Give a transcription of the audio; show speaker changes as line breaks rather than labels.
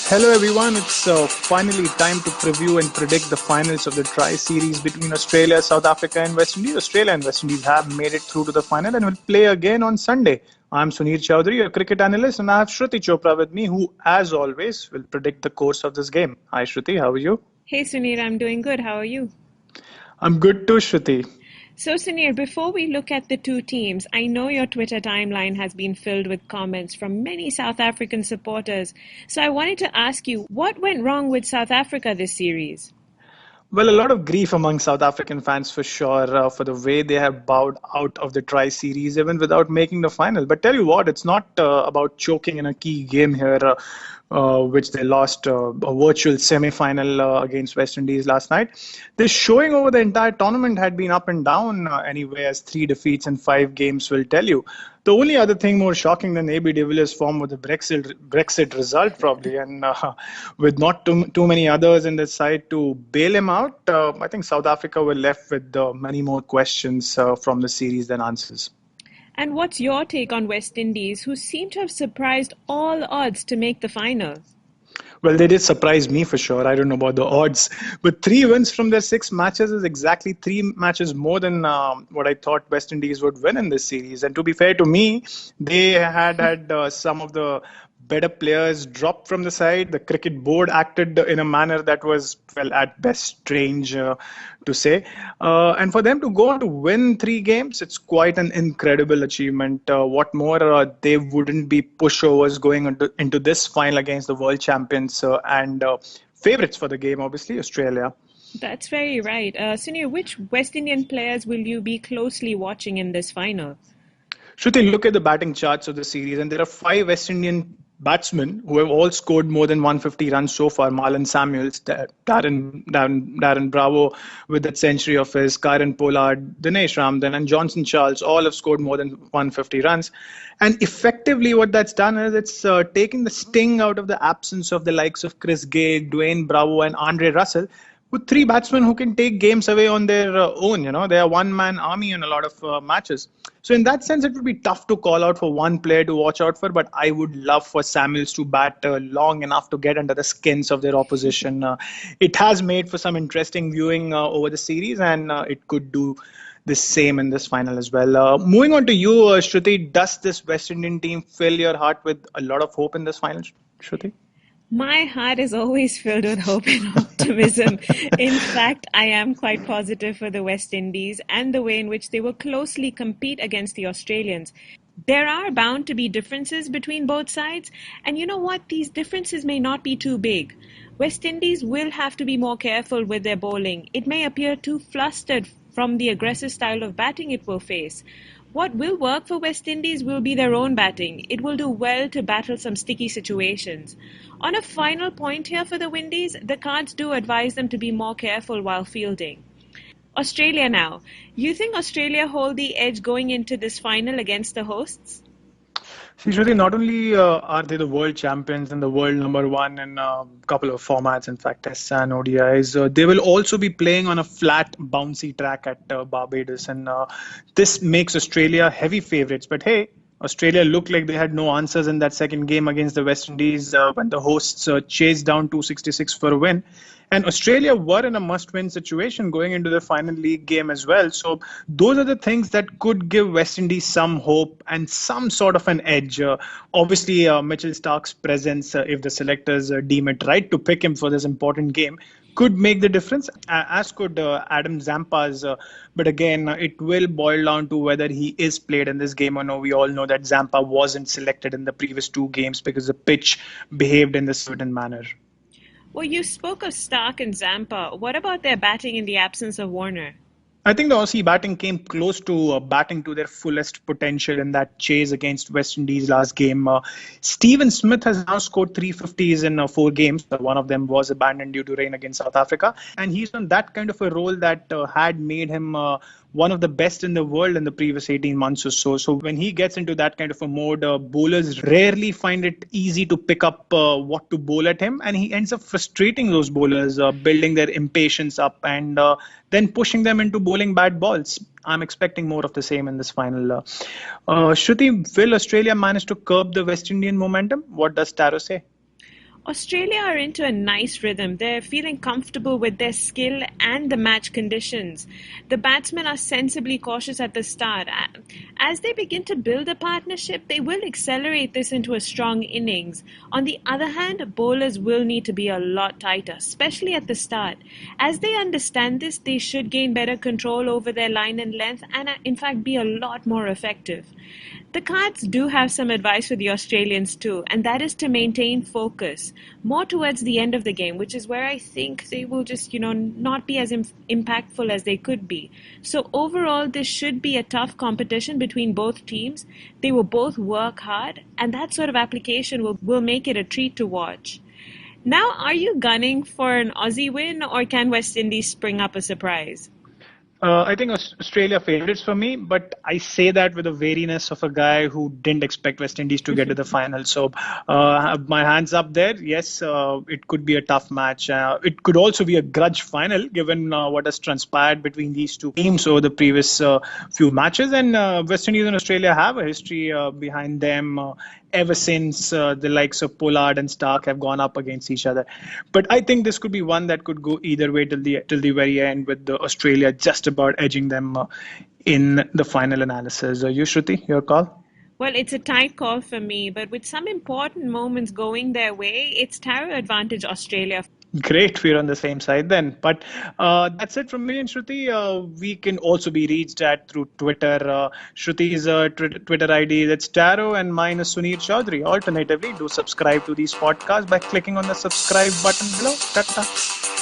Hello everyone, it's finally time to preview and predict the finals of the Tri-Series between Australia, South Africa and West Indies. Australia and West Indies have made it through to the final and will play again on Sunday. I'm Suneer Chowdhary, a cricket analyst, and I have Shruti Chopra with me, who, as always, will predict the course of this game. Hi Shruti, how are you?
Hey Suneer, I'm doing good. How are you?
I'm good too, Shruti.
So Suneer, before we look at the two teams, I know your Twitter timeline has been filled with comments from many South African supporters. So I wanted to ask you, what went wrong with South Africa this series?
Well, a lot of grief among South African fans for sure for the way they have bowed out of the Tri Series even without making the final. But tell you what, it's not about choking in a key game here, which they lost a virtual semi-final against West Indies last night. This showing over the entire tournament had been up and down anyway, as 3 defeats in 5 games will tell you. The only other thing more shocking than AB de Villiers' form was the Brexit result, probably, and with not too many others in the side to bail him out, I think South Africa were left with many more questions from the series than answers.
And what's your take on West Indies, who seem to have surprised all odds to make the final?
Well, they did surprise me for sure. I don't know about the odds, but 3 wins from their 6 matches is exactly 3 matches more than what I thought West Indies would win in this series. And to be fair to me, they had some of the better players dropped from the side. The cricket board acted in a manner that was, well, at best strange to say. And for them to go on to win 3 games, it's quite an incredible achievement. What more, they wouldn't be pushovers going into this final against the world champions and favorites for the game, obviously, Australia.
That's very right. Suneer, which West Indian players will you be closely watching in this final?
Shruti, look at the batting charts of the series, and there are 5 West Indian batsmen who have all scored more than 150 runs so far. Marlon Samuels, Darren Bravo with that century of his, Karen Pollard, Dinesh Ramdan, and Johnson Charles all have scored more than 150 runs. And effectively, what that's done is it's taken the sting out of the absence of the likes of Chris Gayle, Dwayne Bravo, and Andre Russell, with 3 batsmen who can take games away on their own. They are one-man army in a lot of matches. So in that sense, it would be tough to call out for one player to watch out for, but I would love for Samuels to bat long enough to get under the skins of their opposition. It has made for some interesting viewing over the series, and it could do the same in this final as well. Moving on to you, Shruti, does this West Indian team fill your heart with a lot of hope in this final, Shruti?
My heart is always filled with hope and optimism. In fact, I am quite positive for the West Indies and the way in which they will closely compete against the Australians. There are bound to be differences between both sides, and you know what? These differences may not be too big. West Indies will have to be more careful with their bowling. It may appear too flustered from the aggressive style of batting it will face. What will work for West Indies will be their own batting. It will do well to battle some sticky situations. On a final point here for the Windies, the cards do advise them to be more careful while fielding. Australia now. You think Australia hold the edge going into this final against the hosts?
See, Shruti, not only are they the world champions and the world number 1 in a couple of formats, in fact, Tests and ODIs, they will also be playing on a flat, bouncy track at Barbados. And this makes Australia heavy favorites. But hey, Australia looked like they had no answers in that second game against the West Indies when the hosts chased down 266 for a win. And Australia were in a must-win situation going into the final league game as well. So those are the things that could give West Indies some hope and some sort of an edge. Obviously, Mitchell Starc's presence, if the selectors deem it right to pick him for this important game, could make the difference, as could Adam Zampa's. But again, it will boil down to whether he is played in this game or no. We all know that Zampa wasn't selected in the previous 2 games because the pitch behaved in a certain manner.
Well, you spoke of Stark and Zampa. What about their batting in the absence of Warner?
I think the Aussie batting came close to batting to their fullest potential in that chase against West Indies last game. Steven Smith has now scored 350s in 4 games. One of them was abandoned due to rain against South Africa. And he's on that kind of a role that had made him one of the best in the world in the previous 18 months or so. So when he gets into that kind of a mode, bowlers rarely find it easy to pick up what to bowl at him. And he ends up frustrating those bowlers, building their impatience up and then pushing them into bowling bad balls. I'm expecting more of the same in this final. Shruti, will Australia manage to curb the West Indian momentum? What does Taro say?
Australia are into a nice rhythm. They're feeling comfortable with their skill and the match conditions. The batsmen are sensibly cautious at the start. As they begin to build a partnership, they will accelerate this into a strong innings. On the other hand, bowlers will need to be a lot tighter, especially at the start. As they understand this, they should gain better control over their line and length and, in fact, be a lot more effective. The cards do have some advice for the Australians too, and that is to maintain focus more towards the end of the game, which is where I think they will just, not be as impactful as they could be. So overall, this should be a tough competition between both teams. They will both work hard, and that sort of application will make it a treat to watch. Now, are you gunning for an Aussie win, or can West Indies spring up a surprise?
I think Australia favorites for me, but I say that with the wariness of a guy who didn't expect West Indies to get to the final. So my hands up there. Yes, it could be a tough match. It could also be a grudge final, given what has transpired between these two teams over the previous few matches. And West Indies and Australia have a history behind them. Ever since the likes of Pollard and Stark have gone up against each other. But I think this could be one that could go either way till the very end, with the Australia just about edging them in the final analysis. You, Shruti, your call?
Well, it's a tight call for me, but with some important moments going their way, it's Taro advantage Australia.
Great, we're on the same side then. But that's it from me and Shruti. We can also be reached at through Twitter. Shruti's Twitter ID, that's Taro, and mine is Suneer Chowdhary. Alternatively, do subscribe to these podcasts by clicking on the subscribe button below. Ta-ta.